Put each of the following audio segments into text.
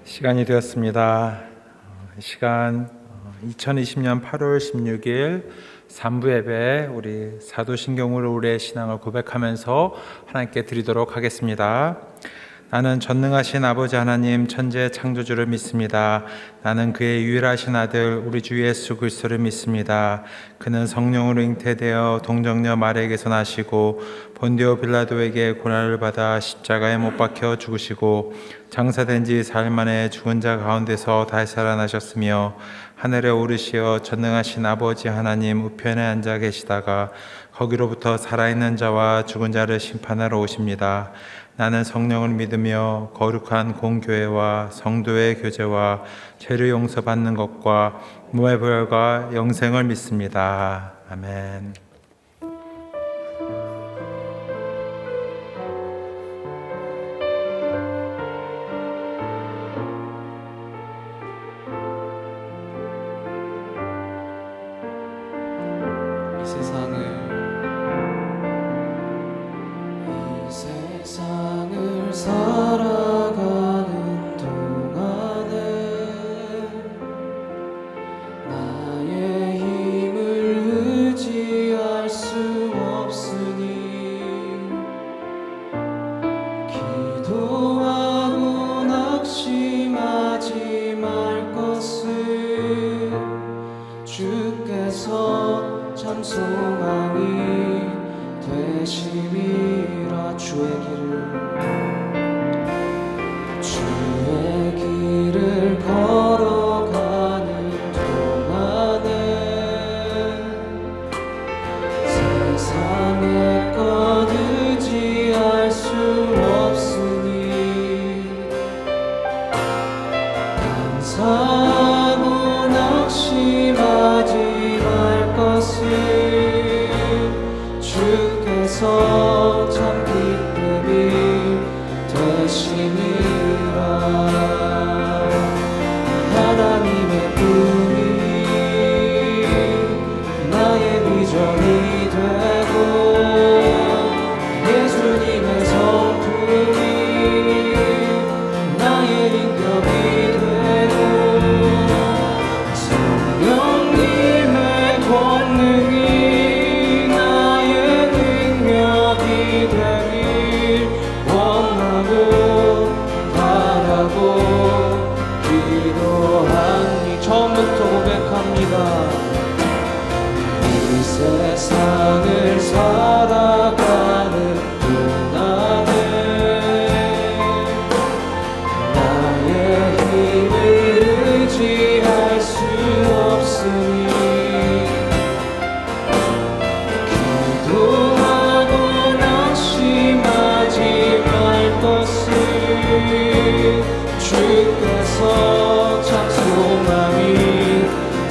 시간이 되었습니다. 시간 2020년 8월 16일 3부 예배 우리 사도신경으로 우리의 신앙을 고백하면서 하나님께 드리도록 하겠습니다. 나는 전능하신 아버지 하나님 천지의 창조주를 믿습니다. 나는 그의 유일하신 아들 우리 주 예수 그리스도를 믿습니다. 그는 성령으로 잉태되어 동정녀 마리아에게서 나시고 본디오 빌라도에게 고난을 받아 십자가에 못 박혀 죽으시고 장사된 지 사흘 만에 죽은 자 가운데서 다시 살아나셨으며 하늘에 오르시어 전능하신 아버지 하나님 우편에 앉아 계시다가 거기로부터 살아있는 자와 죽은 자를 심판하러 오십니다. 나는 성령을 믿으며 거룩한 공교회와 성도의 교제와 죄를 용서받는 것과 몸의 부활과 영생을 믿습니다. 아멘. 이 세상을 살아가는 동안에 나의 힘을 의지할 수 없으니 기도하고 낙심하지 말 것을 주께서 참 소망이 되심이라. 주의 길을 걸어가는 동안에 세상의 것 의지할 수 없으니 감사하고 낙심하지 말 것을 주께서 참 기쁨이 되시니라. 하나님의 꿈이 나의 비전이 되고 예수님의 성품이 나의 인격이 되고 성령님의 권능이 되길 원하고 바라고 기도하니. 처음부터 고백합니다. 이 세상을 살아가는 동안에 나의 힘을 의지할 수 없으니 주께서 참 소망이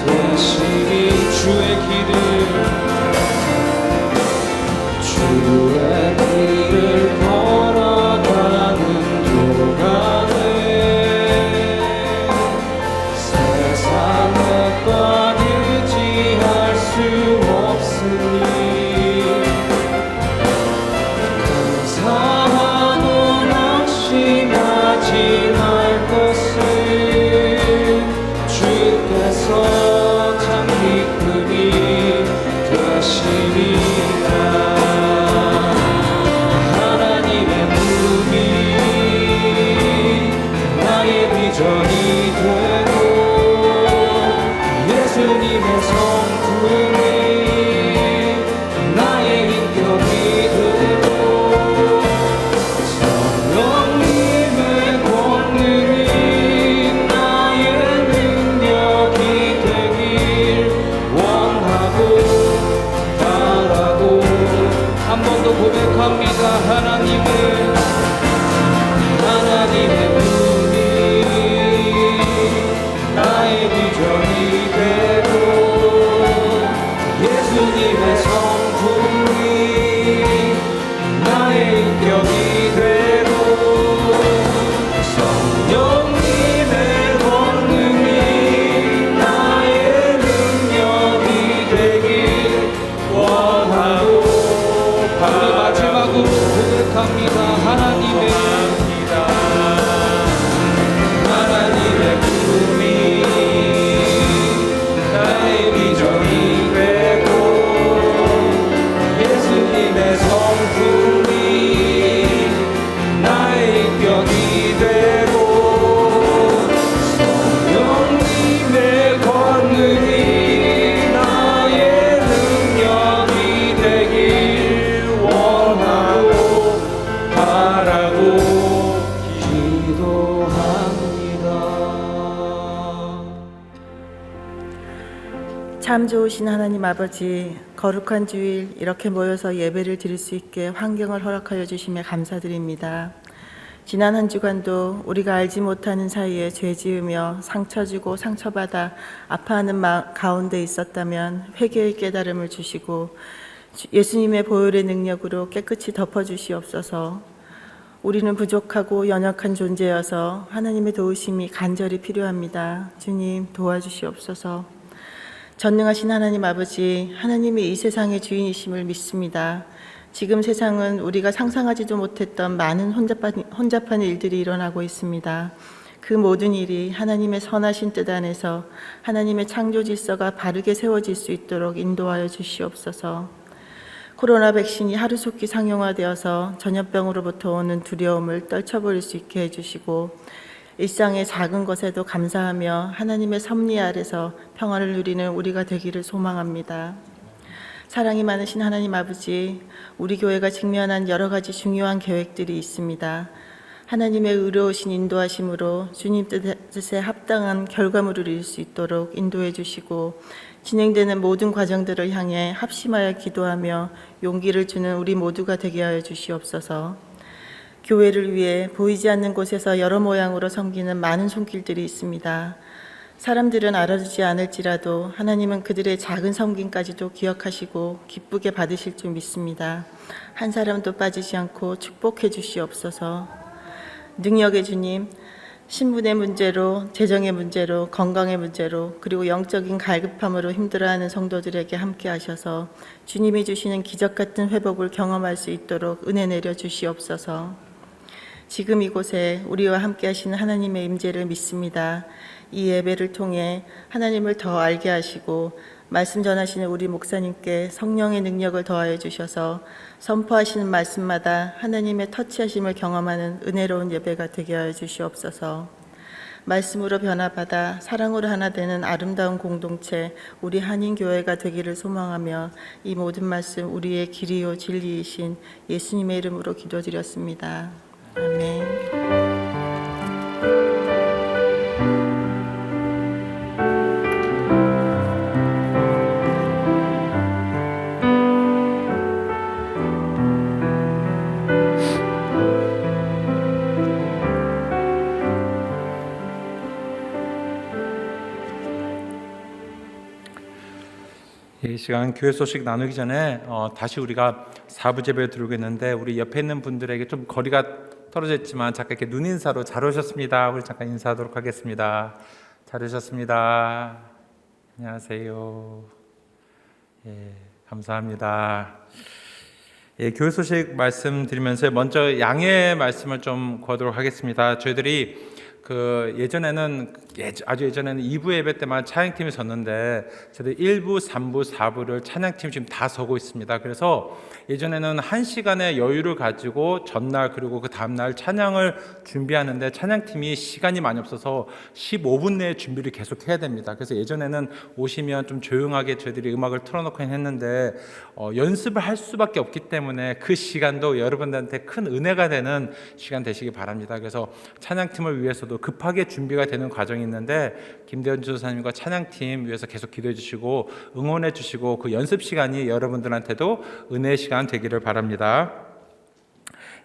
되시니. 주의 길을 걸어가는 동안에 세상의 것 의지할 수 없으니 감사하고 낙심하지 말 것을 주께서 참 기쁨이 되시리라. 하나님의 꿈이 나의 비전이 되고 예수님의 성품이 나의 인격이 되고 성령님의 권능이 나의 능력이 되길 원하고 바라고. 한 번 더 고백합니다. 하나님의 꿈이 나의 비전이 되고 예수님의 성품이 나의 인격이 되고 성령님의 권능이 나의 능력이 되길 원하고. 우리 마지막으로 고백합니다. 하나님의 참 좋으신 하나님 아버지, 거룩한 주일 이렇게 모여서 예배를 드릴 수 있게 환경을 허락하여 주시며 감사드립니다. 지난 한 주간도 우리가 알지 못하는 사이에 죄 지으며 상처 주고 상처받아 아파하는 가운데 있었다면 회개의 깨달음을 주시고 예수님의 보혈의 능력으로 깨끗이 덮어주시옵소서. 우리는 부족하고 연약한 존재여서 하나님의 도우심이 간절히 필요합니다. 주님 도와주시옵소서. 전능하신 하나님 아버지, 하나님이 이 세상의 주인이심을 믿습니다. 지금 세상은 우리가 상상하지도 못했던 많은 혼잡한 일들이 일어나고 있습니다. 그 모든 일이 하나님의 선하신 뜻 안에서 하나님의 창조 질서가 바르게 세워질 수 있도록 인도하여 주시옵소서. 코로나 백신이 하루속히 상용화되어서 전염병으로부터 오는 두려움을 떨쳐버릴 수 있게 해주시고 일상의 작은 것에도 감사하며 하나님의 섭리 아래서 평화를 누리는 우리가 되기를 소망합니다. 사랑이 많으신 하나님 아버지, 우리 교회가 직면한 여러 가지 중요한 계획들이 있습니다. 하나님의 의로우신 인도하심으로 주님 뜻에 합당한 결과물을 이룰 수 있도록 인도해 주시고 진행되는 모든 과정들을 향해 합심하여 기도하며 용기를 주는 우리 모두가 되게 하여 주시옵소서. 교회를 위해 보이지 않는 곳에서 여러 모양으로 섬기는 많은 손길들이 있습니다. 사람들은 알아주지 않을지라도 하나님은 그들의 작은 섬김까지도 기억하시고 기쁘게 받으실 줄 믿습니다. 한 사람도 빠지지 않고 축복해 주시옵소서. 능력의 주님, 신분의 문제로, 재정의 문제로, 건강의 문제로, 그리고 영적인 갈급함으로 힘들어하는 성도들에게 함께 하셔서 주님이 주시는 기적 같은 회복을 경험할 수 있도록 은혜 내려 주시옵소서. 지금 이곳에 우리와 함께 하시는 하나님의 임재를 믿습니다. 이 예배를 통해 하나님을 더 알게 하시고 말씀 전하시는 우리 목사님께 성령의 능력을 더하여 주셔서 선포하시는 말씀마다 하나님의 터치하심을 경험하는 은혜로운 예배가 되게 하여 주시옵소서. 말씀으로 변화받아 사랑으로 하나 되는 아름다운 공동체 우리 한인교회가 되기를 소망하며 이 모든 말씀 우리의 길이요 진리이신 예수님의 이름으로 기도드렸습니다. 아멘. 이 시간 교회 소식 나누기 전에 다시 우리가 사부 예배를 드리고 있는데 우리 옆에 있는 분들에게 좀 거리가 떨어져 있지만 잠깐 이렇게 눈 인사로 잘 오셨습니다. 우리 잠깐 인사하도록 하겠습니다. 잘 오셨습니다. 안녕하세요. 예, 감사합니다. 예, 교회 소식 말씀드리면서 먼저 양해 말씀을 좀 구하도록 하겠습니다. 저희들이 예전에는 아주 예전에는 2부 예배 때만 찬양팀이 섰는데 저희들 1부, 3부, 4부를 찬양팀이 지금 다 서고 있습니다. 그래서 예전에는 1시간의 여유를 가지고 전날 그리고 그 다음날 찬양을 준비하는데 찬양팀이 시간이 많이 없어서 15분 내에 준비를 계속 해야 됩니다. 그래서 예전에는 오시면 좀 조용하게 저희들이 음악을 틀어놓고 했는데 연습을 할 수밖에 없기 때문에 그 시간도 여러분들한테 큰 은혜가 되는 시간 되시기 바랍니다. 그래서 찬양팀을 위해서도 급하게 준비가 되는 과정이 있는데 김대현 주사님과 찬양팀 위해서 계속 기도해 주시고 응원해 주시고 그 연습 시간이 여러분들한테도 은혜의 시간 되기를 바랍니다.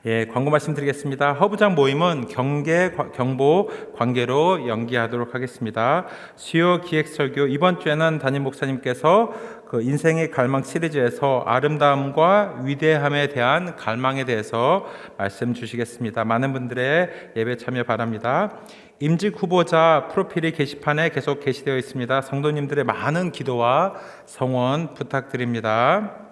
예, 광고 말씀드리겠습니다. 허브장 모임은 경보 관계로 연기하도록 하겠습니다. 수요 기획 설교 이번 주에는 담임 목사님께서 그 인생의 갈망 시리즈에서 아름다움과 위대함에 대한 갈망에 대해서 말씀 주시겠습니다. 많은 분들의 예배 참여 바랍니다. 임직 후보자 프로필이 게시판에 계속 게시되어 있습니다. 성도님들의 많은 기도와 성원 부탁드립니다.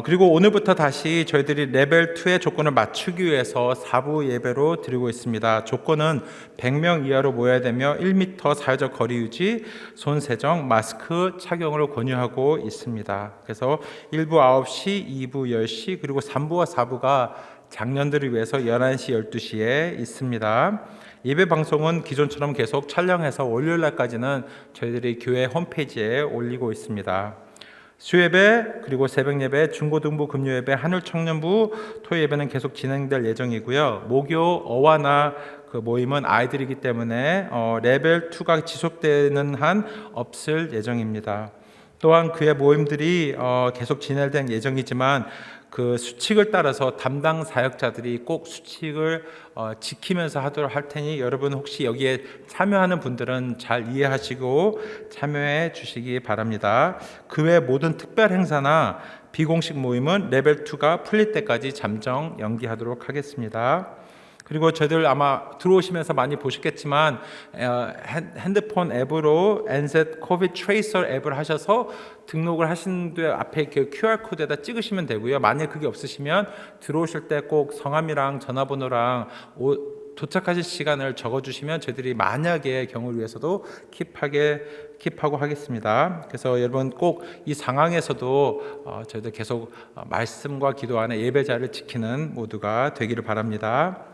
그리고 오늘부터 다시 저희들이 레벨 2의 조건을 맞추기 위해서 4부 예배로 드리고 있습니다. 조건은 100명 이하로 모여야 되며 1m 사회적 거리 유지, 손 세정, 마스크 착용을 권유하고 있습니다. 그래서 1부 9시, 2부 10시, 그리고 3부와 4부가 장년들을 위해서 11시, 12시에 있습니다. 예배 방송은 기존처럼 계속 촬영해서 월요일 날까지는 저희들이 교회 홈페이지에 올리고 있습니다. 수예배 그리고 새벽예배, 중고등부 금요예배, 한울청년부 토요예배는 계속 진행될 예정이고요. 목요 어와나 그 모임은 아이들이기 때문에 레벨 2가 지속되는 한 없을 예정입니다. 또한 그의 모임들이 계속 진행될 예정이지만 그 수칙을 따라서 담당 사역자들이 꼭 수칙을 지키면서 하도록 할 테니 여러분 혹시 여기에 참여하는 분들은 잘 이해하시고 참여해 주시기 바랍니다. 그 외 모든 특별 행사나 비공식 모임은 레벨 2가 풀릴 때까지 잠정 연기하도록 하겠습니다. 그리고 저희들 아마 들어오시면서 많이 보셨겠지만 핸드폰 앱으로 NZ 코비드 트레이서 앱을 하셔서 등록을 하신 뒤에 앞에 그 QR 코드에다 찍으시면 되고요. 만약 그게 없으시면 들어오실 때 꼭 성함이랑 전화번호랑 도착하실 시간을 적어주시면 저희들이 만약의 경우를 위해서도 킵하고 하겠습니다. 그래서 여러분 꼭 이 상황에서도 저희들 계속 말씀과 기도 안에 예배자를 지키는 모두가 되기를 바랍니다.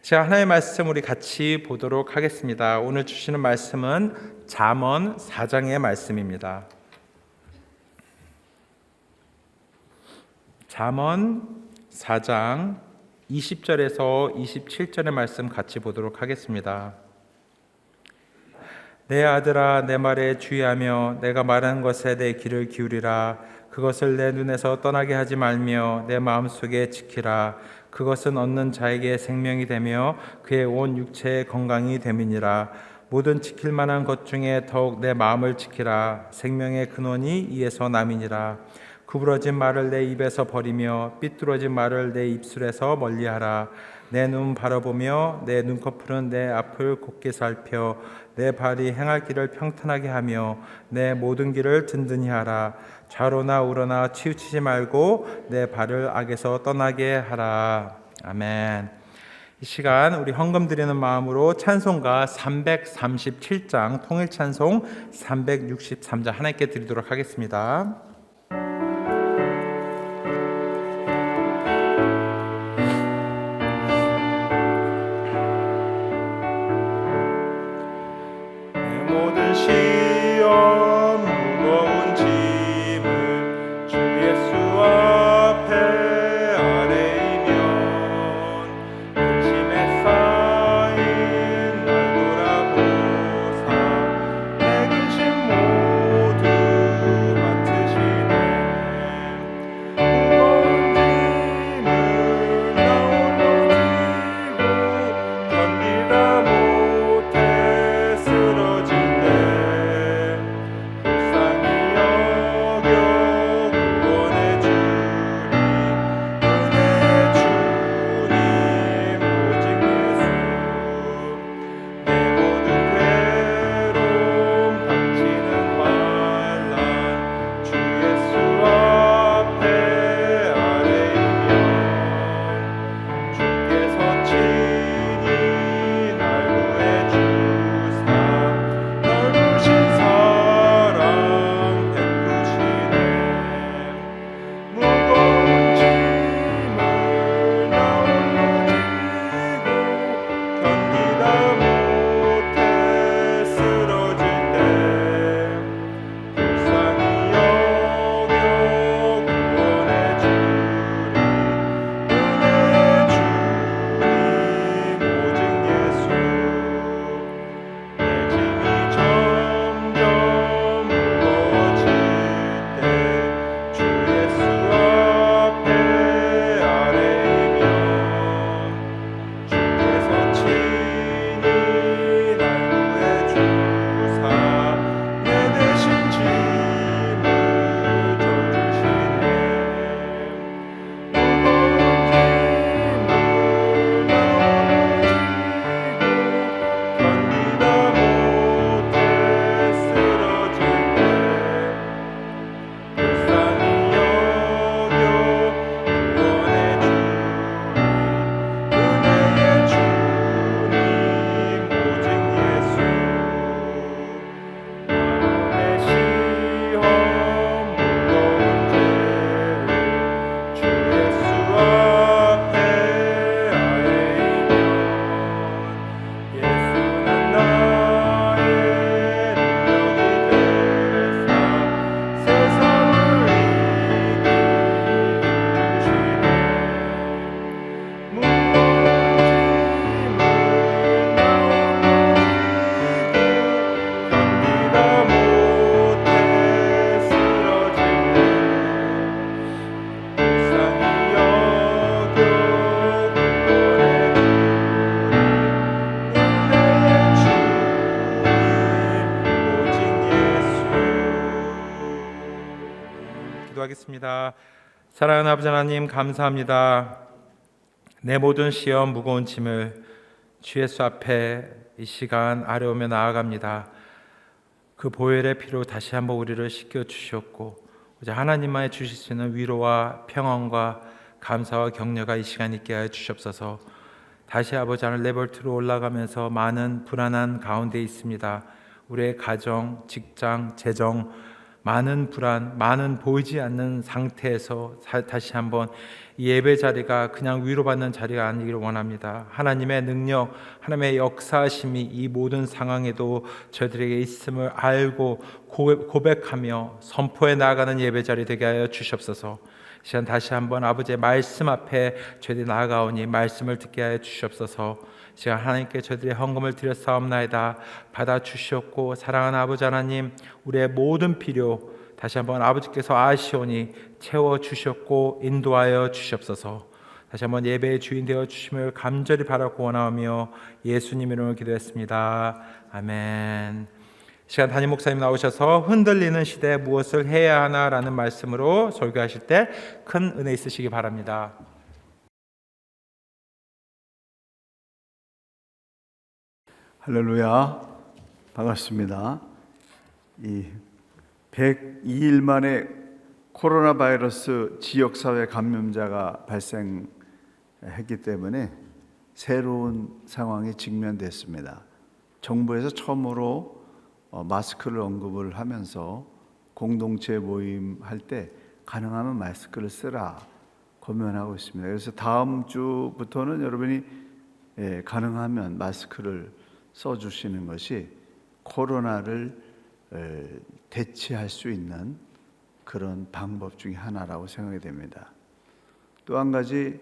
제가 하나의 말씀 우리 같이 보도록 하겠습니다. 오늘 주시는 말씀은 잠언 4장의 말씀입니다. 잠언 4장 20절에서 27절의 말씀 같이 보도록 하겠습니다. 내 아들아 내 말에 주의하며 내가 말하는 것에 내 귀를 기울이라. 그것을 내 눈에서 떠나게 하지 말며 내 마음속에 지키라. 그것은 얻는 자에게 생명이 되며 그의 온 육체의 건강이 됨이니라. 모든 지킬 만한 것 중에 더욱 내 마음을 지키라. 생명의 근원이 이에서 남이니라. 구부러진 말을 내 입에서 버리며 삐뚤어진 말을 내 입술에서 멀리하라. 내 눈 바라보며 내 눈꺼풀은 내 앞을 곱게 살펴 내 발이 행할 길을 평탄하게 하며 내 모든 길을 든든히 하라. 좌로나 우로나 치우치지 말고 내 발을 악에서 떠나게 하라. 아멘. 이 시간 우리 헌금 드리는 마음으로 찬송가 337장 통일 찬송 363장 하나님께 드리도록 하겠습니다. 모든 시험 무거운 짐을 주 예수 앞에 아뢰이면 근심에 쌓인 날 돌아보사 내 근심 모두 맡으시고 기도하겠습니다. 사랑하는 아버지 하나님, 감사합니다. 내 모든 시험 무거운 짐을 주 예수 앞에 이 시간 아뢰오며 나아갑니다. 그 보혈의 피로 다시 한번 우리를 씻겨 주셨고 이제 하나님만이 주실 수 있는 위로와 평안과 감사와 격려가 이 시간 있게 하여 주시옵소서. 다시 아버지 하늘 레벨 2로 올라가면서 많은 불안한 가운데 있습니다. 우리의 가정, 직장, 재정, 많은 불안, 많은 보이지 않는 상태에서 다시 한번 이 예배 자리가 그냥 위로받는 자리가 아니기를 원합니다. 하나님의 능력, 하나님의 역사하심이 이 모든 상황에도 저희들에게 있음을 알고 고백하며 선포해 나아가는 예배 자리 되게 하여 주시옵소서. 시간 다시 한번 아버지의 말씀 앞에 저희들이 나아가오니 말씀을 듣게 하여 주시옵소서. 시간 하나님께 저희들의 헌금을 드렸사옵나이다. 받아주시옵고 사랑하는 아버지 하나님, 우리의 모든 필요 다시 한번 아버지께서 아시오니 채워주셨고 인도하여 주시옵소서. 다시 한번 예배의 주인 되어 주심을 간절히 바라고 원하오며 예수님 이름으로 기도했습니다. 아멘. 시간 담임 목사님 나오셔서 흔들리는 시대에 무엇을 해야 하나라는 말씀으로 설교하실 때 큰 은혜 있으시기 바랍니다. 할렐루야, 반갑습니다. 이 102일 만에 코로나 바이러스 지역사회 감염자가 발생했기 때문에 새로운 상황에 직면됐습니다. 정부에서 처음으로 마스크를 언급을 하면서 공동체 모임 할 때 가능하면 마스크를 쓰라 권면하고 있습니다. 그래서 다음 주부터는 여러분이 가능하면 마스크를 써주시는 것이 코로나를 대체할 수 있는 그런 방법 중에 하나라고 생각이 됩니다. 또 한 가지,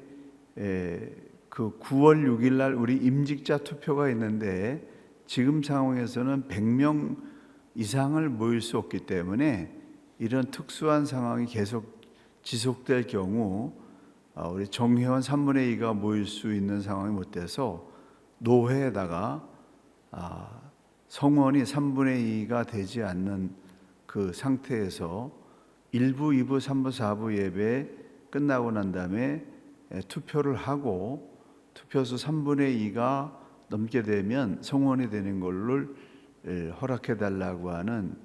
그 9월 6일 날 우리 임직자 투표가 있는데 지금 상황에서는 100명 이상을 모일 수 없기 때문에 이런 특수한 상황이 계속 지속될 경우 우리 정회원 3분의 2가 모일 수 있는 상황이 못 돼서 노회에다가 성원이 3분의 2가 되지 않는 그 상태에서 1부, 2부, 3부, 4부 예배 끝나고 난 다음에 투표를 하고 투표수 3분의 2가 넘게 되면 성원이 되는 걸로 허락해 달라고 하는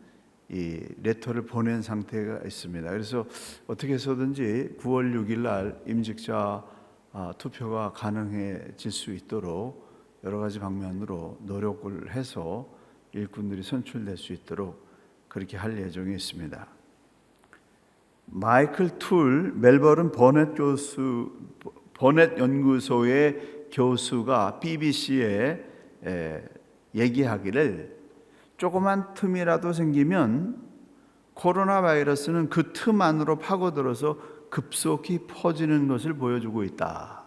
이 레터를 보낸 상태가 있습니다. 그래서 어떻게 해서든지 9월 6일 날 임직자 투표가 가능해질 수 있도록 여러 가지 방면으로 노력을 해서 일꾼들이 선출될 수 있도록 그렇게 할 예정이 있습니다. 마이클 툴 멜버른 버넷 연구소의 교수가 BBC에 얘기하기를 조그만 틈이라도 생기면 코로나 바이러스는 그 틈 안으로 파고들어서 급속히 퍼지는 것을 보여주고 있다.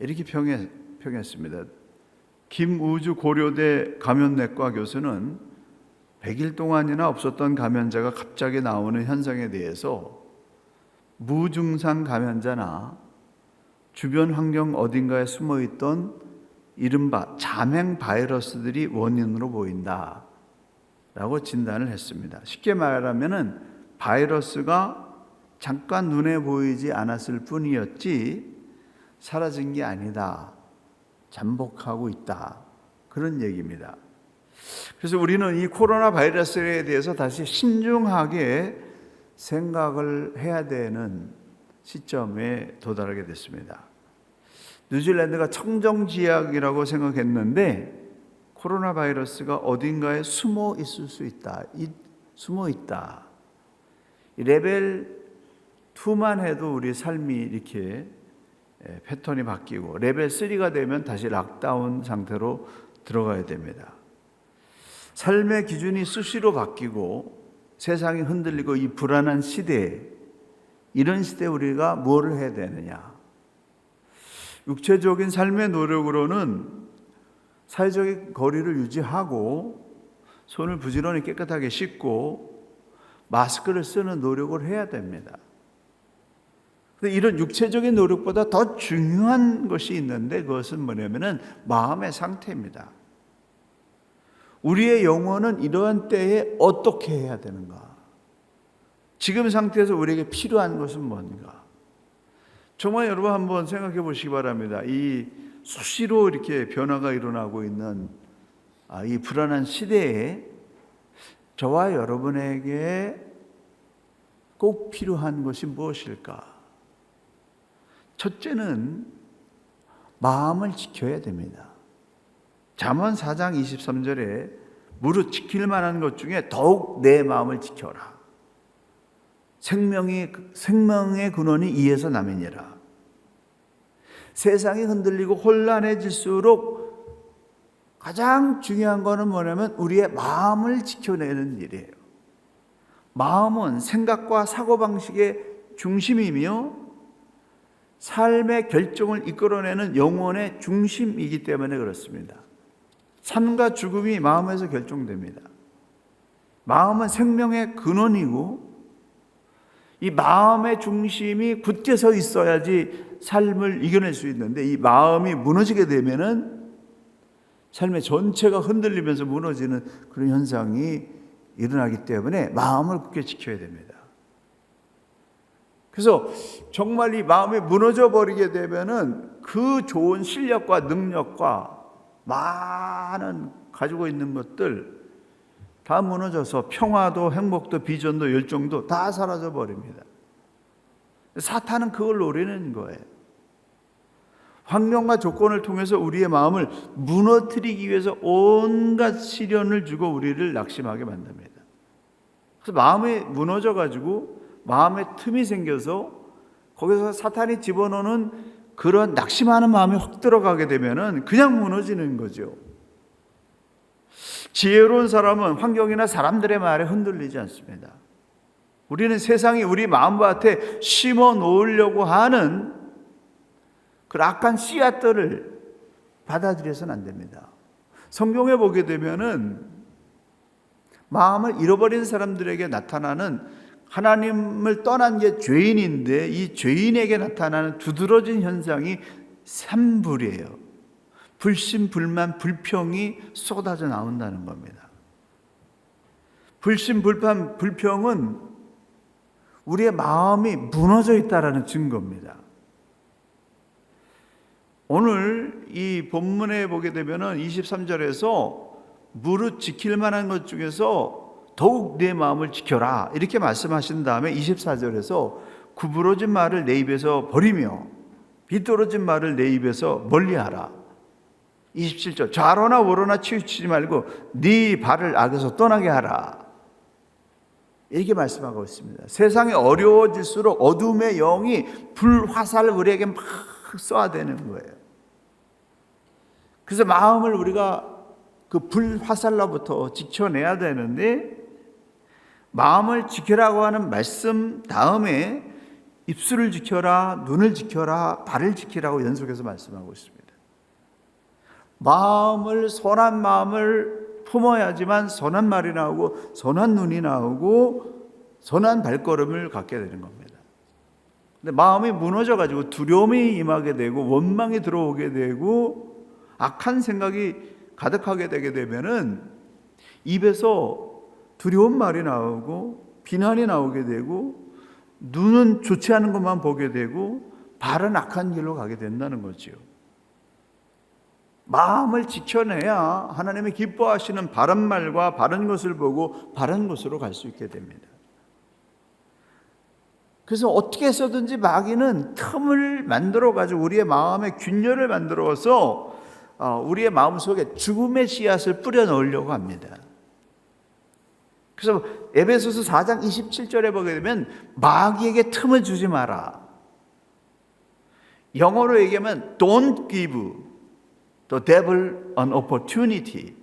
이렇게 평했습니다. 김우주 고려대 감염내과 교수는 100일 동안이나 없었던 감염자가 갑자기 나오는 현상에 대해서 무증상 감염자나 주변 환경 어딘가에 숨어있던 이른바 자맹 바이러스들이 원인으로 보인다 라고 진단을 했습니다. 쉽게 말하면 바이러스가 잠깐 눈에 보이지 않았을 뿐이었지 사라진 게 아니다, 잠복하고 있다, 그런 얘기입니다. 그래서 우리는 이 코로나 바이러스에 대해서 다시 신중하게 생각을 해야 되는 시점에 도달하게 됐습니다. 뉴질랜드가 청정지역이라고 생각했는데 코로나 바이러스가 어딘가에 숨어 있을 수 있다. 숨어 있다. 레벨 2만 해도 우리 삶이 이렇게 패턴이 바뀌고 레벨 3가 되면 다시 락다운 상태로 들어가야 됩니다. 삶의 기준이 수시로 바뀌고 세상이 흔들리고 이 불안한 시대에, 이런 시대에 우리가 뭐를 해야 되느냐? 육체적인 삶의 노력으로는 사회적인 거리를 유지하고 손을 부지런히 깨끗하게 씻고 마스크를 쓰는 노력을 해야 됩니다. 그런데 이런 육체적인 노력보다 더 중요한 것이 있는데 그것은 뭐냐면은 마음의 상태입니다. 우리의 영혼은 이러한 때에 어떻게 해야 되는가? 지금 상태에서 우리에게 필요한 것은 뭔가? 정말 여러분 한번 생각해 보시기 바랍니다. 이 수시로 이렇게 변화가 일어나고 있는 이 불안한 시대에 저와 여러분에게 꼭 필요한 것이 무엇일까? 첫째는 마음을 지켜야 됩니다. 잠언 4장 23절에 무릇 지킬 만한 것 중에 더욱 내 마음을 지켜라. 생명의 근원이 이에서 남이니라. 세상이 흔들리고 혼란해질수록 가장 중요한 거는 뭐냐면 우리의 마음을 지켜내는 일이에요. 마음은 생각과 사고방식의 중심이며 삶의 결정을 이끌어내는 영혼의 중심이기 때문에 그렇습니다. 삶과 죽음이 마음에서 결정됩니다. 마음은 생명의 근원이고 이 마음의 중심이 굳게 서 있어야지 삶을 이겨낼 수 있는데 이 마음이 무너지게 되면은 삶의 전체가 흔들리면서 무너지는 그런 현상이 일어나기 때문에 마음을 굳게 지켜야 됩니다. 그래서 정말 이 마음이 무너져 버리게 되면은 그 좋은 실력과 능력과 많은 가지고 있는 것들 다 무너져서 평화도 행복도 비전도 열정도 다 사라져 버립니다. 사탄은 그걸 노리는 거예요. 환경과 조건을 통해서 우리의 마음을 무너뜨리기 위해서 온갖 시련을 주고 우리를 낙심하게 만듭니다. 그래서 마음이 무너져 가지고 마음에 틈이 생겨서 거기서 사탄이 집어넣는 그런 낙심하는 마음이 확 들어가게 되면은 그냥 무너지는 거죠. 지혜로운 사람은 환경이나 사람들의 말에 흔들리지 않습니다. 우리는 세상이 우리 마음밭에 심어 놓으려고 하는 그 악한 씨앗들을 받아들여서는 안 됩니다. 성경에 보게 되면은 마음을 잃어버린 사람들에게 나타나는 하나님을 떠난 게 죄인인데 이 죄인에게 나타나는 두드러진 현상이 산불이에요. 불신, 불만, 불평이 쏟아져 나온다는 겁니다. 불신, 불만, 불평은 우리의 마음이 무너져 있다는 증거입니다. 오늘 이 본문에 보게 되면은 23절에서 무릇 지킬 만한 것 중에서 더욱 내 마음을 지켜라 이렇게 말씀하신 다음에 24절에서 구부러진 말을 내 입에서 버리며 비뚤어진 말을 내 입에서 멀리하라. 27절 좌로나 우로나 치우치지 말고 네 발을 악에서 떠나게 하라. 이렇게 말씀하고 있습니다. 세상이 어려워질수록 어둠의 영이 불화살을 우리에게 막 쏘아대는 거예요. 그래서 마음을 우리가 그 불화살로부터 지켜내야 되는데 마음을 지키라고 하는 말씀 다음에 입술을 지켜라, 눈을 지켜라, 발을 지키라고 연속해서 말씀하고 있습니다. 마음을 선한 마음을 품어야지만 선한 말이 나오고 선한 눈이 나오고 선한 발걸음을 갖게 되는 겁니다. 근데 마음이 무너져 가지고 두려움이 임하게 되고 원망이 들어오게 되고 악한 생각이 가득하게 되게 되면은 입에서 두려운 말이 나오고 비난이 나오게 되고 눈은 좋지 않은 것만 보게 되고 발은 악한 길로 가게 된다는 거죠. 마음을 지켜내야 하나님이 기뻐하시는 바른 말과 바른 것을 보고 바른 것으로 갈 수 있게 됩니다. 그래서 어떻게 해서든지 마귀는 틈을 만들어 가지고 우리의 마음에 균열을 만들어서 우리의 마음속에 죽음의 씨앗을 뿌려 넣으려고 합니다. 그래서 에베소서 4장 27절에 보게 되면 마귀에게 틈을 주지 마라. 영어로 얘기하면 Don't give the devil an opportunity.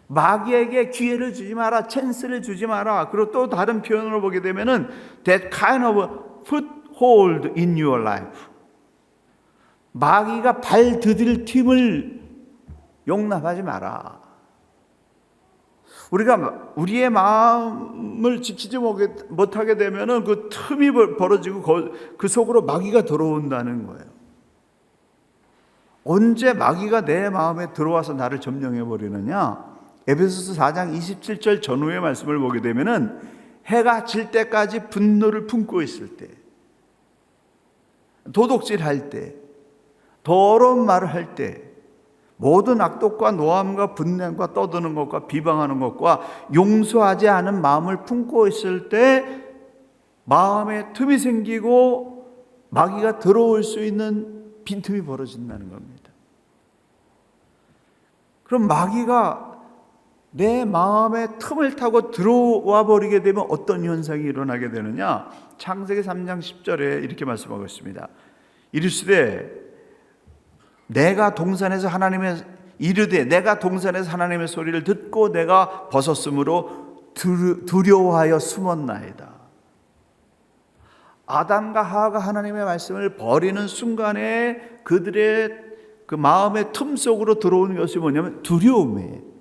마귀에게 기회를 주지 마라, 찬스를 주지 마라. 그리고 또 다른 표현으로 보게 되면은 that kind of foothold in your life. 마귀가 발 디딜 틈을 용납하지 마라. 우리가 우리의 마음을 지키지 못하게 되면은 그 틈이 벌어지고 그 속으로 마귀가 들어온다는 거예요. 언제 마귀가 내 마음에 들어와서 나를 점령해 버리느냐? 에베소서 4장 27절 전후의 말씀을 보게 되면은 해가 질 때까지 분노를 품고 있을 때, 도둑질할 때, 더러운 말을 할 때, 모든 악독과 노함과 분냄과 떠드는 것과 비방하는 것과 용서하지 않은 마음을 품고 있을 때 마음에 틈이 생기고 마귀가 들어올 수 있는 빈틈이 벌어진다는 겁니다. 그럼 마귀가 내 마음에 틈을 타고 들어와 버리게 되면 어떤 현상이 일어나게 되느냐? 창세기 3장 10절에 이렇게 말씀하고 있습니다. 이르시되 내가 동산에서 하나님의 소리를 듣고 내가 벗었으므로 두려워하여 숨었나이다. 아담과 하와가 하나님의 말씀을 버리는 순간에 그들의 그 마음의 틈 속으로 들어오는 것이 뭐냐면 두려움이에요.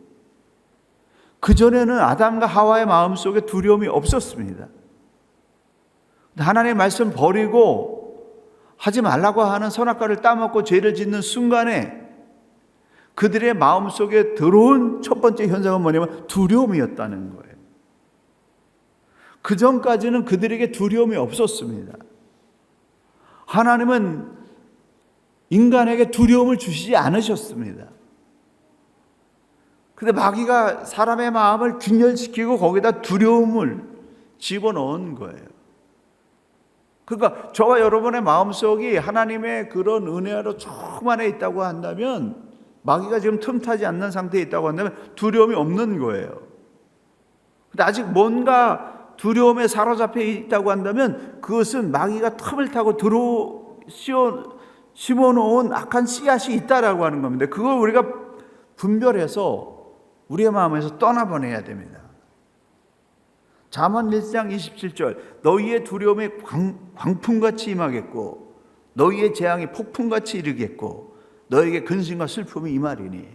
그전에는 아담과 하와의 마음 속에 두려움이 없었습니다. 하나님의 말씀 버리고 하지 말라고 하는 선악과를 따먹고 죄를 짓는 순간에 그들의 마음 속에 들어온 첫 번째 현상은 뭐냐면 두려움이었다는 거예요. 그 전까지는 그들에게 두려움이 없었습니다. 하나님은 인간에게 두려움을 주시지 않으셨습니다. 근데 마귀가 사람의 마음을 균열시키고 거기다 두려움을 집어넣은 거예요. 그러니까 저와 여러분의 마음속이 하나님의 그런 은혜로 충만해 있다고 한다면, 마귀가 지금 틈타지 않는 상태에 있다고 한다면 두려움이 없는 거예요. 근데 아직 뭔가 두려움에 사로잡혀 있다고 한다면 그것은 마귀가 틈을 타고 심어놓은 악한 씨앗이 있다라고 하는 겁니다. 그걸 우리가 분별해서 우리의 마음에서 떠나보내야 됩니다. 잠언 1장 27절 너희의 두려움이 광풍같이 임하겠고 너희의 재앙이 폭풍같이 이르겠고 너희에게 근심과 슬픔이 임하리니.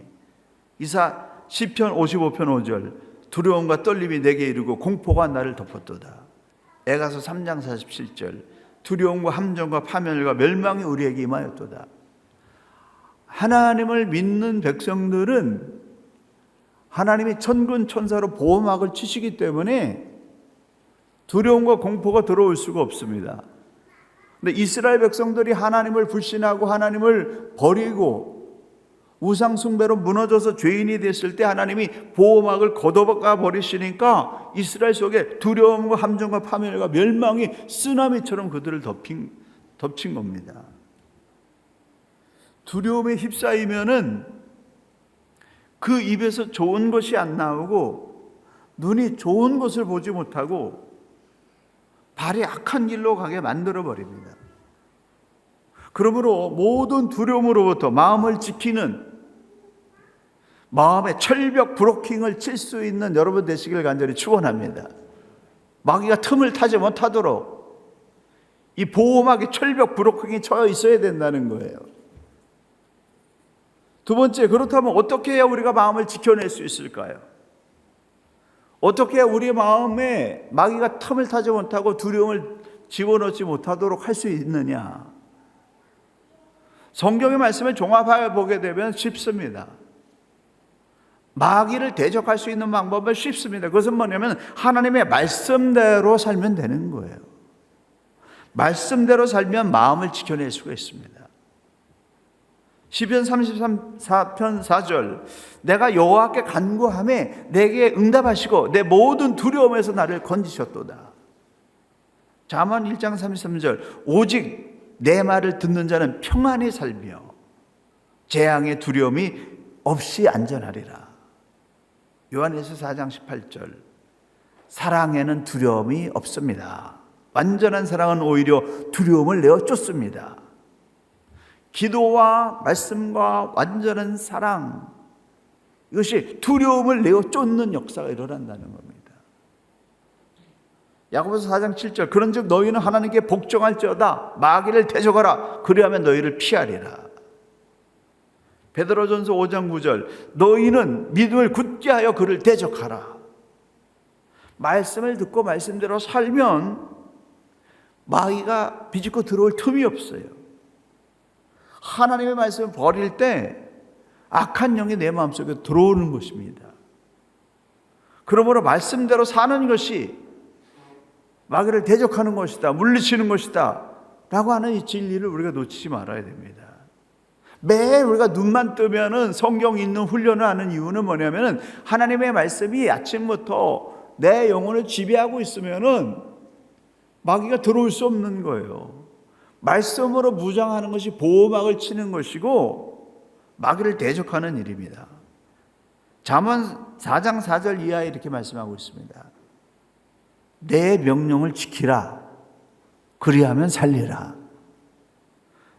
이사 시편 55편 5절 두려움과 떨림이 내게 이르고 공포가 나를 덮었도다. 에가서 3장 47절 두려움과 함정과 파멸과 멸망이 우리에게 임하였도다. 하나님을 믿는 백성들은 하나님이 천군 천사로 보호막을 치시기 때문에 두려움과 공포가 들어올 수가 없습니다. 근데 이스라엘 백성들이 하나님을 불신하고 하나님을 버리고 우상 숭배로 무너져서 죄인이 됐을 때 하나님이 보호막을 걷어가 버리시니까 이스라엘 속에 두려움과 함정과 파멸과 멸망이 쓰나미처럼 그들을 덮친 겁니다. 두려움에 휩싸이면은 그 입에서 좋은 것이 안 나오고 눈이 좋은 것을 보지 못하고 발이 악한 길로 가게 만들어 버립니다. 그러므로 모든 두려움으로부터 마음을 지키는 마음의 철벽 브로킹을 칠 수 있는 여러분 되시길 간절히 축원합니다. 마귀가 틈을 타지 못하도록 이 보호막의 철벽 브로킹이 쳐져 있어야 된다는 거예요. 두 번째, 그렇다면 어떻게 해야 우리가 마음을 지켜낼 수 있을까요? 어떻게 해야 우리 마음에 마귀가 틈을 타지 못하고 두려움을 집어넣지 못하도록 할 수 있느냐? 성경의 말씀을 종합하여 보게 되면 쉽습니다. 마귀를 대적할 수 있는 방법은 쉽습니다. 그것은 뭐냐면 하나님의 말씀대로 살면 되는 거예요. 말씀대로 살면 마음을 지켜낼 수가 있습니다. 시편 34편 4절 내가 여호와께 간구하매 내게 응답하시고 내 모든 두려움에서 나를 건지셨도다. 잠언 1장 33절 오직 내 말을 듣는 자는 평안히 살며 재앙의 두려움이 없이 안전하리라. 요한일서 4장 18절 사랑에는 두려움이 없습니다. 완전한 사랑은 오히려 두려움을 내어 쫓습니다. 기도와 말씀과 완전한 사랑, 이것이 두려움을 내어 쫓는 역사가 일어난다는 겁니다. 야고보서 4장 7절 그런즉 너희는 하나님께 복종할지어다 마귀를 대적하라 그리하면 너희를 피하리라. 베드로전서 5장 9절 너희는 믿음을 굳게 하여 그를 대적하라. 말씀을 듣고 말씀대로 살면 마귀가 비집고 들어올 틈이 없어요. 하나님의 말씀을 버릴 때 악한 영이 내 마음속에 들어오는 것입니다. 그러므로 말씀대로 사는 것이 마귀를 대적하는 것이다, 물리치는 것이다 라고 하는 이 진리를 우리가 놓치지 말아야 됩니다. 매일 우리가 눈만 뜨면은 성경 읽는 훈련을 하는 이유는 뭐냐면은 하나님의 말씀이 아침부터 내 영혼을 지배하고 있으면은 마귀가 들어올 수 없는 거예요. 말씀으로 무장하는 것이 보호막을 치는 것이고 마귀를 대적하는 일입니다. 잠언 4장 4절 이하에 이렇게 말씀하고 있습니다. 내 명령을 지키라. 그리하면 살리라.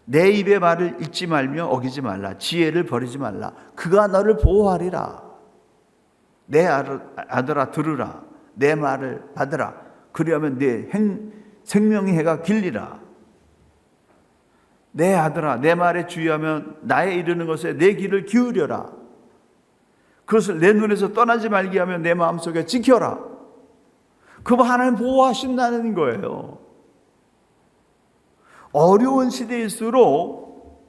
내 입의 말을 잊지 말며 어기지 말라. 지혜를 버리지 말라. 그가 너를 보호하리라. 내 아들아 들으라. 내 말을 받으라. 그리하면 내 생명의 해가 길리라. 내 아들아 내 말에 주의하면 나의 이르는 것에 내 귀를 기울여라. 그것을 내 눈에서 떠나지 말게 하며 내 마음속에 지켜라. 그거 하나님 보호하신다는 거예요. 어려운 시대일수록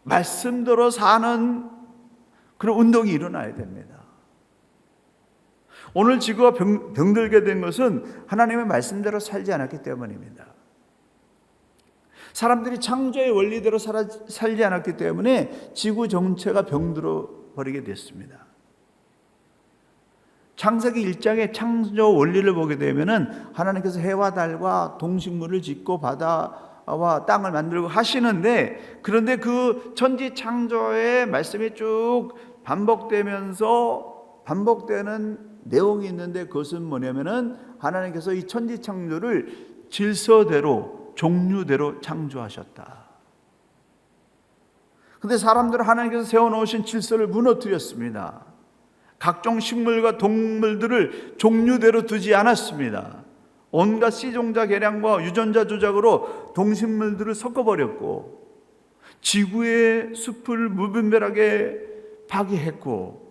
말씀대로 사는 그런 운동이 일어나야 됩니다. 오늘 지구가 병들게 된 것은 하나님의 말씀대로 살지 않았기 때문입니다. 사람들이 창조의 원리대로 살지 않았기 때문에 지구 전체가 병들어 버리게 됐습니다. 창세기 1장의 창조 원리를 보게 되면은 하나님께서 해와 달과 동식물을 짓고 바다와 땅을 만들고 하시는데, 그런데 그 천지 창조의 말씀이 쭉 반복되는 내용이 있는데, 그것은 뭐냐면은 하나님께서 이 천지 창조를 질서대로 종류대로 창조하셨다. 근데 사람들은 하나님께서 세워놓으신 질서를 무너뜨렸습니다. 각종 식물과 동물들을 종류대로 두지 않았습니다. 온갖 씨종자 개량과 유전자 조작으로 동식물들을 섞어버렸고, 지구의 숲을 무분별하게 파괴했고,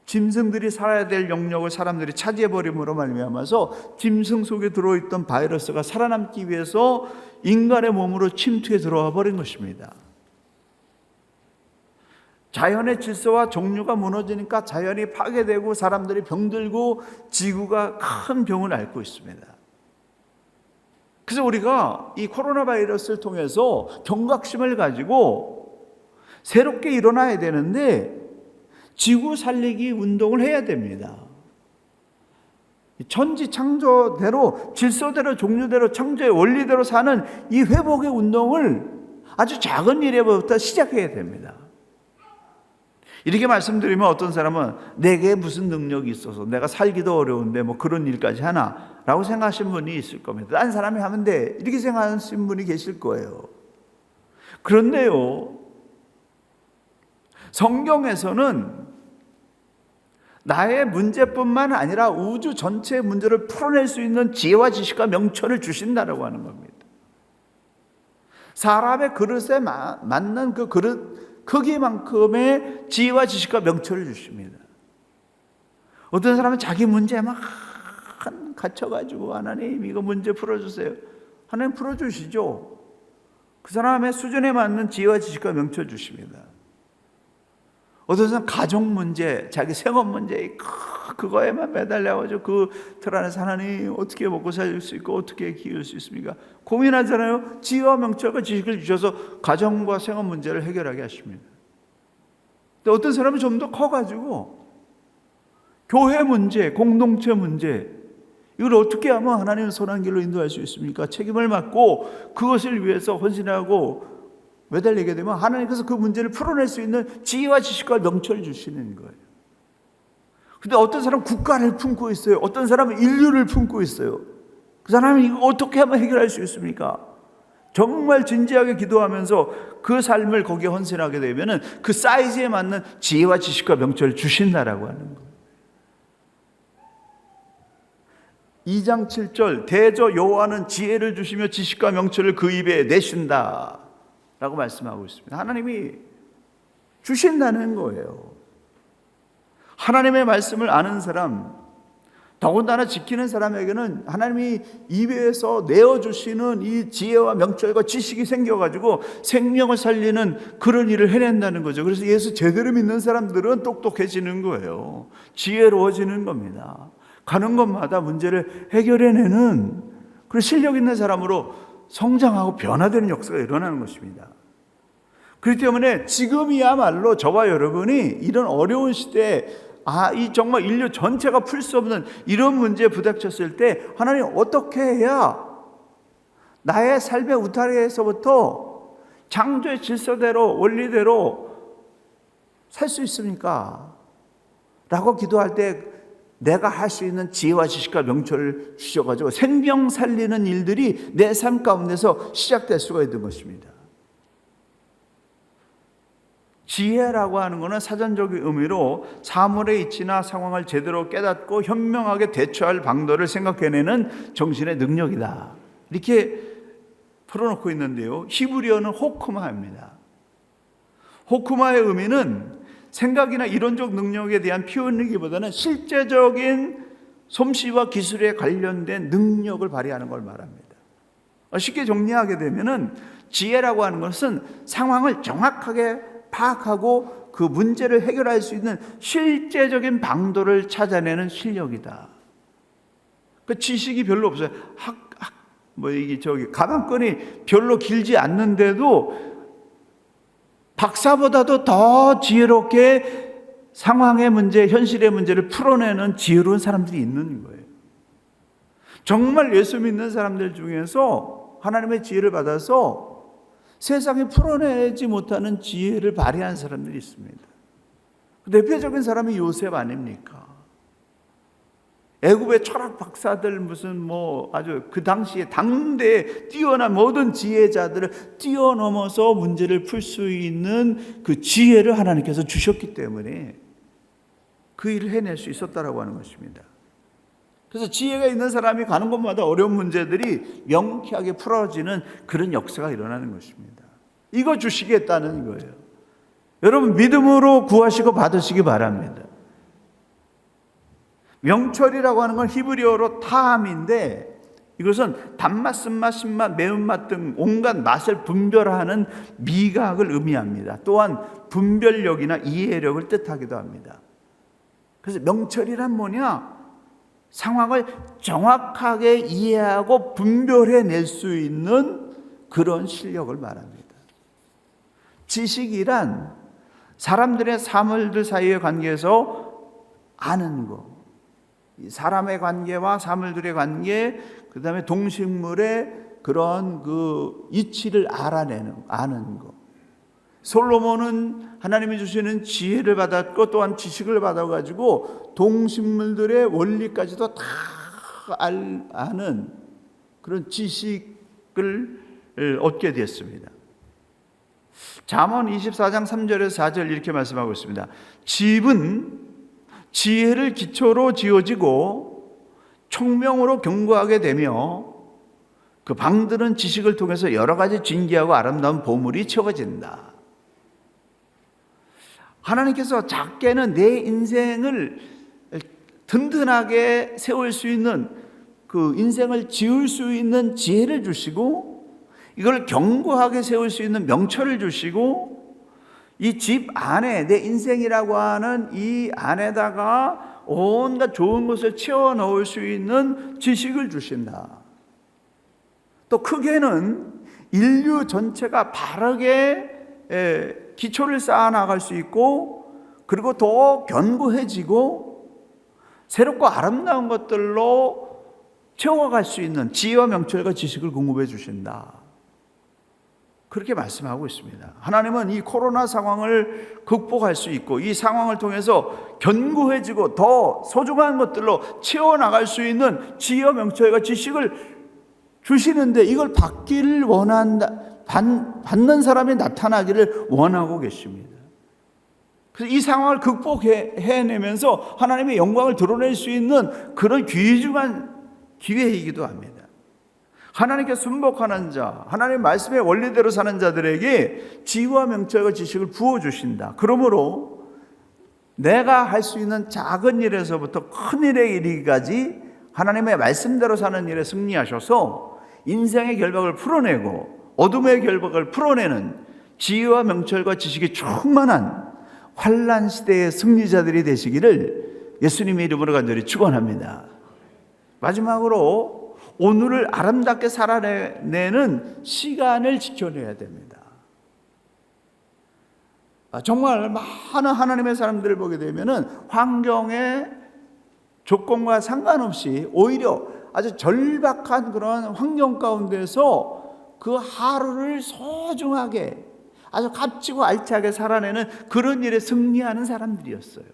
짐승들이 살아야 될 영역을 사람들이 차지해버림으로 말미암아서 짐승 속에 들어있던 바이러스가 살아남기 위해서 인간의 몸으로 침투해 들어와 버린 것입니다. 자연의 질서와 종류가 무너지니까 자연이 파괴되고 사람들이 병들고 지구가 큰 병을 앓고 있습니다. 그래서 우리가 이 코로나 바이러스를 통해서 경각심을 가지고 새롭게 일어나야 되는데 지구 살리기 운동을 해야 됩니다. 천지 창조대로 질서대로 종류대로 창조의 원리대로 사는 이 회복의 운동을 아주 작은 일에부터 시작해야 됩니다. 이렇게 말씀드리면 어떤 사람은 내게 무슨 능력이 있어서 내가 살기도 어려운데 뭐 그런 일까지 하나 라고 생각하시는 분이 있을 겁니다. 딴 사람이 하면 돼 이렇게 생각하시는 분이 계실 거예요. 그런데요, 성경에서는 나의 문제뿐만 아니라 우주 전체의 문제를 풀어낼 수 있는 지혜와 지식과 명철을 주신다라고 하는 겁니다. 사람의 그릇에 맞는 그 그릇 크기만큼의 지혜와 지식과 명철을 주십니다. 어떤 사람은 자기 문제에 막 갇혀가지고 하나님 이거 문제 풀어주세요. 하나님 풀어주시죠. 그 사람의 수준에 맞는 지혜와 지식과 명철 주십니다. 어떤 사람은 가정 문제, 자기 생업 문제 그거에만 매달려가지고 그 틀 안에서 하나님 어떻게 먹고 살 수 있고 어떻게 키울 수 있습니까? 고민하잖아요. 지혜와 명철과 지식을 주셔서 가정과 생업 문제를 해결하게 하십니다. 근데 어떤 사람은 좀 더 커가지고 교회 문제, 공동체 문제 이걸 어떻게 하면 하나님의 선한 길로 인도할 수 있습니까? 책임을 맡고 그것을 위해서 헌신하고 매달리게 되면 하나님께서 그 문제를 풀어낼 수 있는 지혜와 지식과 명철을 주시는 거예요. 근데 어떤 사람은 국가를 품고 있어요. 어떤 사람은 인류를 품고 있어요. 그 사람은 이거 어떻게 하면 해결할 수 있습니까? 정말 진지하게 기도하면서 그 삶을 거기에 헌신하게 되면 그 사이즈에 맞는 지혜와 지식과 명철을 주신다라고 하는 거예요. 2장 7절 대저 여호와는 지혜를 주시며 지식과 명철을 그 입에 내신다 라고 말씀하고 있습니다. 하나님이 주신다는 거예요. 하나님의 말씀을 아는 사람, 더군다나 지키는 사람에게는 하나님이 입에서 내어주시는 이 지혜와 명철과 지식이 생겨가지고 생명을 살리는 그런 일을 해낸다는 거죠. 그래서 예수 제대로 믿는 사람들은 똑똑해지는 거예요. 지혜로워지는 겁니다. 가는 곳마다 문제를 해결해내는 그런 실력 있는 사람으로 성장하고 변화되는 역사가 일어나는 것입니다. 그렇기 때문에 지금이야말로 저와 여러분이 이런 어려운 시대에 이 정말 인류 전체가 풀 수 없는 이런 문제에 부닥쳤을 때 하나님 어떻게 해야 나의 삶의 우타리에서부터 창조의 질서대로 원리대로 살 수 있습니까? 라고 기도할 때 내가 할 수 있는 지혜와 지식과 명철을 주셔가지고 생명 살리는 일들이 내 삶 가운데서 시작될 수가 있는 것입니다. 지혜라고 하는 것은 사전적인 의미로 사물의 이치나 상황을 제대로 깨닫고 현명하게 대처할 방도를 생각해내는 정신의 능력이다. 이렇게 풀어놓고 있는데요. 히브리어는 호크마입니다. 호크마의 의미는 생각이나 이론적 능력에 대한 표현이기보다는 실제적인 솜씨와 기술에 관련된 능력을 발휘하는 걸 말합니다. 쉽게 정리하게 되면은 지혜라고 하는 것은 상황을 정확하게 파악하고 그 문제를 해결할 수 있는 실제적인 방도를 찾아내는 실력이다. 그 지식이 별로 없어요. 가방끈이 별로 길지 않는데도 박사보다도 더 지혜롭게 상황의 문제, 현실의 문제를 풀어내는 지혜로운 사람들이 있는 거예요. 정말 예수 믿는 사람들 중에서 하나님의 지혜를 받아서 세상에 풀어내지 못하는 지혜를 발휘한 사람들이 있습니다. 대표적인 사람이 요셉 아닙니까? 애굽의 철학 박사들 아주 그 당시에 당대에 뛰어난 모든 지혜자들을 뛰어넘어서 문제를 풀 수 있는 그 지혜를 하나님께서 주셨기 때문에 그 일을 해낼 수 있었다라고 하는 것입니다. 그래서 지혜가 있는 사람이 가는 곳마다 어려운 문제들이 명쾌하게 풀어지는 그런 역사가 일어나는 것입니다. 이거 주시겠다는 거예요. 여러분 믿음으로 구하시고 받으시기 바랍니다. 명철이라고 하는 건 히브리어로 타함인데 이것은 단맛, 쓴맛, 신맛, 매운맛 등 온갖 맛을 분별하는 미각을 의미합니다. 또한 분별력이나 이해력을 뜻하기도 합니다. 그래서 명철이란 뭐냐? 상황을 정확하게 이해하고 분별해낼 수 있는 그런 실력을 말합니다. 지식이란 사람들의 사물들 사이의 관계에서 아는 것, 사람의 관계와 사물들의 관계, 그 다음에 동식물의 그런 그 이치를 아는 것. 솔로몬은 하나님이 주시는 지혜를 받았고 또한 지식을 받아가지고 동식물들의 원리까지도 다 아는 그런 지식을 얻게 됐습니다. 잠언 24장 3절에서 4절 이렇게 말씀하고 있습니다. 집은 지혜를 기초로 지어지고 총명으로 견고하게 되며 그 방들은 지식을 통해서 여러 가지 진귀하고 아름다운 보물이 채워진다. 하나님께서 작게는 내 인생을 든든하게 세울 수 있는 그 인생을 지을 수 있는 지혜를 주시고 이걸 견고하게 세울 수 있는 명철을 주시고 이 집 안에 내 인생이라고 하는 이 안에다가 온갖 좋은 것을 채워 넣을 수 있는 지식을 주신다. 또 크게는 인류 전체가 바르게 기초를 쌓아 나갈 수 있고 그리고 더 견고해지고 새롭고 아름다운 것들로 채워갈 수 있는 지혜와 명철과 지식을 공급해 주신다. 그렇게 말씀하고 있습니다. 하나님은 이 코로나 상황을 극복할 수 있고 이 상황을 통해서 견고해지고 더 소중한 것들로 채워나갈 수 있는 지혜와 명철과 지식을 주시는데 이걸 받기를 받는 사람이 나타나기를 원하고 계십니다. 그래서 이 상황을 극복해내면서 하나님의 영광을 드러낼 수 있는 그런 귀중한 기회이기도 합니다. 하나님께 순복하는 자, 하나님의 말씀의 원리대로 사는 자들에게 지혜와 명철과 지식을 부어주신다. 그러므로 내가 할 수 있는 작은 일에서부터 큰 일에 이르기까지 하나님의 말씀대로 사는 일에 승리하셔서 인생의 결박을 풀어내고 어둠의 결박을 풀어내는 지혜와 명철과 지식이 충만한 환난 시대의 승리자들이 되시기를 예수님의 이름으로 간절히 축원합니다. 마지막으로 오늘을 아름답게 살아내는 시간을 지켜내야 됩니다. 정말 많은 하나님의 사람들을 보게 되면은 환경의 조건과 상관없이 오히려 아주 절박한 그런 환경 가운데서 그 하루를 소중하게 아주 값지고 알차게 살아내는 그런 일에 승리하는 사람들이었어요.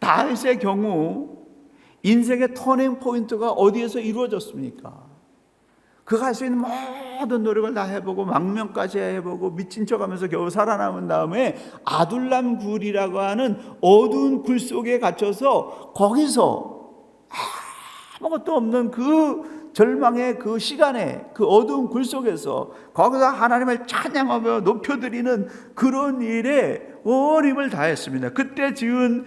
다윗의 경우 인생의 터닝 포인트가 어디에서 이루어졌습니까? 그가 할 수 있는 모든 노력을 다 해보고 망명까지 해보고 미친 척하면서 겨우 살아남은 다음에 아둘람 굴이라고 하는 어두운 굴 속에 갇혀서 거기서 아무것도 없는 그 절망의 그 시간에 그 어두운 굴 속에서 거기서 하나님을 찬양하며 높여드리는 그런 일에 온 힘을 다했습니다. 그때 지은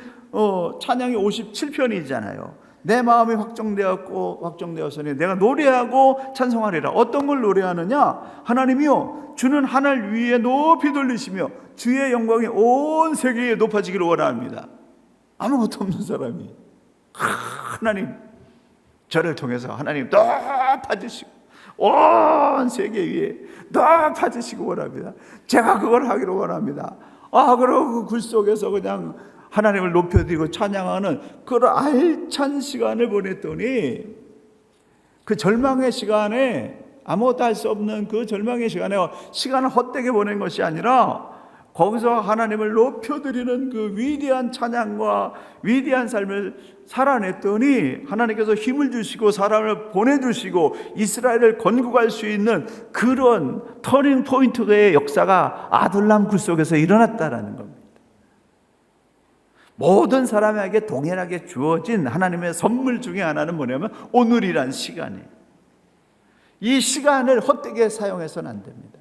찬양이 57편이잖아요. 내 마음이 확정되었으니 내가 노래하고 찬송하리라. 어떤 걸 노래하느냐? 하나님이여, 주는 하늘 위에 높이 돌리시며 주의 영광이 온 세계에 높아지기를 원합니다. 아무것도 없는 사람이 하나님, 저를 통해서 하나님 높아지시고 온 세계 위에 높아지시고 원합니다. 제가 그걸 하기를 원합니다. 그러고 그 굴 속에서 그냥 하나님을 높여드리고 찬양하는 그런 알찬 시간을 보냈더니 그 절망의 시간에 아무것도 할 수 없는 그 절망의 시간을 헛되게 보낸 것이 아니라 거기서 하나님을 높여드리는 그 위대한 찬양과 위대한 삶을 살아냈더니 하나님께서 힘을 주시고 사람을 보내주시고 이스라엘을 건국할 수 있는 그런 터닝 포인트의 역사가 아둘람 굴 속에서 일어났다라는 겁니다. 모든 사람에게 동일하게 주어진 하나님의 선물 중에 하나는 뭐냐면 오늘이란 시간이에요. 이 시간을 헛되게 사용해서는 안 됩니다.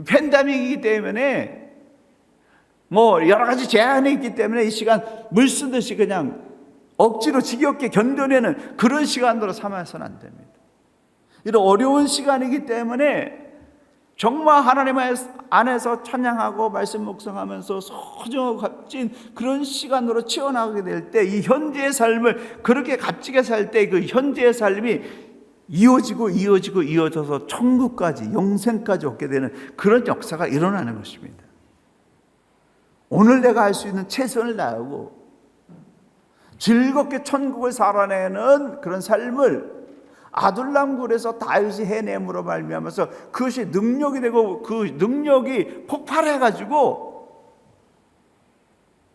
팬데믹이기 때문에 여러 가지 제한이 있기 때문에 이 시간 물 쓰듯이 그냥 억지로 지겹게 견뎌내는 그런 시간으로 삼아서는 안 됩니다. 이런 어려운 시간이기 때문에 정말 하나님 안에서 찬양하고 말씀 묵상하면서 소중하고 값진 그런 시간으로 치어나가게 될 때 이 현재의 삶을 그렇게 값지게 살 때 그 현재의 삶이 이어져서 천국까지 영생까지 얻게 되는 그런 역사가 일어나는 것입니다. 오늘 내가 할 수 있는 최선을 다하고 즐겁게 천국을 살아내는 그런 삶을 아둘람굴에서 다윗이 해냄으로 말미암아서 그것이 능력이 되고 그 능력이 폭발해가지고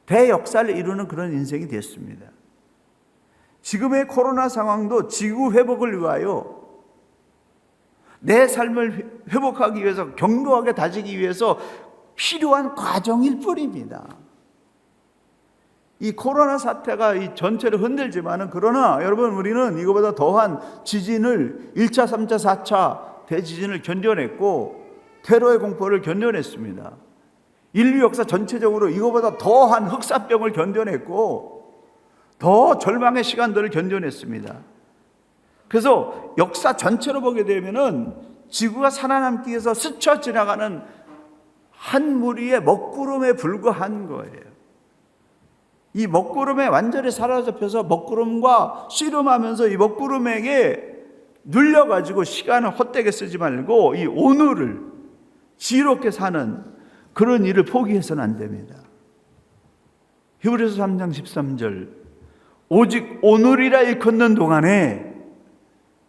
대역사를 이루는 그런 인생이 됐습니다. 지금의 코로나 상황도 지구 회복을 위하여 내 삶을 회복하기 위해서 견고하게 다지기 위해서 필요한 과정일 뿐입니다. 이 코로나 사태가 이 전체를 흔들지만은 그러나 여러분 우리는 이거보다 더한 지진을 1차, 3차, 4차 대지진을 견뎌냈고 테러의 공포를 견뎌냈습니다. 인류 역사 전체적으로 이거보다 더한 흑사병을 견뎌냈고 더 절망의 시간들을 견뎌냈습니다. 그래서 역사 전체로 보게 되면은 지구가 살아남기 위해서 스쳐 지나가는 한 무리의 먹구름에 불과한 거예요. 이 먹구름에 완전히 사로잡혀서 먹구름과 씨름하면서 이 먹구름에게 눌려가지고 시간을 헛되게 쓰지 말고 이 오늘을 지롭게 사는 그런 일을 포기해서는 안 됩니다. 히브리서 3장 13절 오직 오늘이라 일컫는 동안에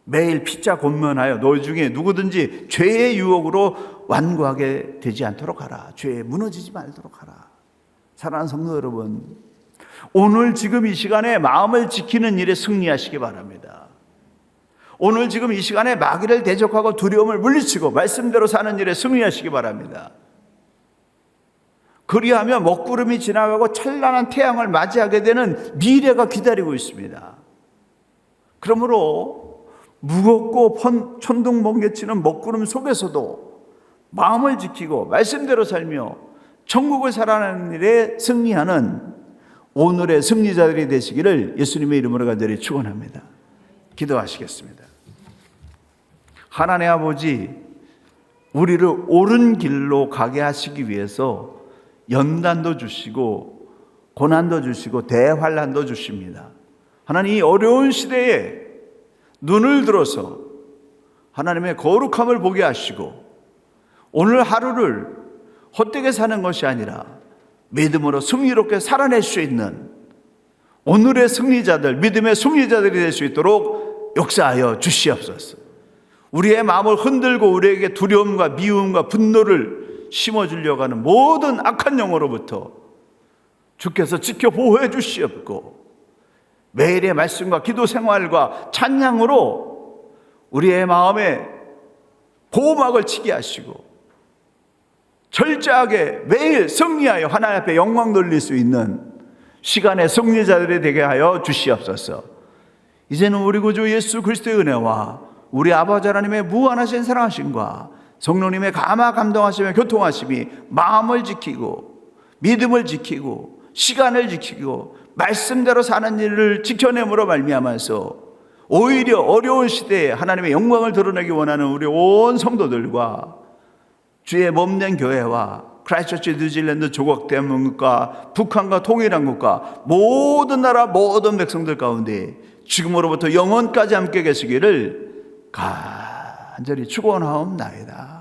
매일 피자 곤면하여 너희 중에 누구든지 죄의 유혹으로 완고하게 되지 않도록 하라. 죄에 무너지지 말도록 하라. 사랑하는 성도 여러분, 오늘 지금 이 시간에 마음을 지키는 일에 승리하시기 바랍니다. 오늘 지금 이 시간에 마귀를 대적하고 두려움을 물리치고 말씀대로 사는 일에 승리하시기 바랍니다. 그리하면 먹구름이 지나가고 찬란한 태양을 맞이하게 되는 미래가 기다리고 있습니다. 그러므로 무겁고 천둥번개치는 먹구름 속에서도 마음을 지키고 말씀대로 살며 천국을 살아가는 일에 승리하는 오늘의 승리자들이 되시기를 예수님의 이름으로 간절히 축원합니다. 기도하시겠습니다. 하나님 아버지, 우리를 옳은 길로 가게 하시기 위해서 연단도 주시고 고난도 주시고 대환란도 주십니다. 하나님 이 어려운 시대에 눈을 들어서 하나님의 거룩함을 보게 하시고 오늘 하루를 헛되게 사는 것이 아니라 믿음으로 승리롭게 살아낼 수 있는 오늘의 승리자들, 믿음의 승리자들이 될 수 있도록 역사하여 주시옵소서. 우리의 마음을 흔들고 우리에게 두려움과 미움과 분노를 심어주려고 하는 모든 악한 영으로부터 주께서 지켜 보호해 주시옵고 매일의 말씀과 기도 생활과 찬양으로 우리의 마음에 보호막을 치게 하시고 철저하게 매일 승리하여 하나님 앞에 영광 돌릴 수 있는 시간의 승리자들이 되게 하여 주시옵소서. 이제는 우리 구주 예수 그리스도의 은혜와 우리 아버지 하나님의 무한하신 사랑하심과 성령님의 감화 감동하심의 교통하심이 마음을 지키고 믿음을 지키고 시간을 지키고 말씀대로 사는 일을 지켜냄으로 말미암아서 오히려 어려운 시대에 하나님의 영광을 드러내기 원하는 우리 온 성도들과 주의 몸된 교회와 크라이스트처치 뉴질랜드 조각대한민국과 북한과 통일한국과 모든 나라 모든 백성들 가운데 지금으로부터 영원까지 함께 계시기를 간절히 축원하옵나이다.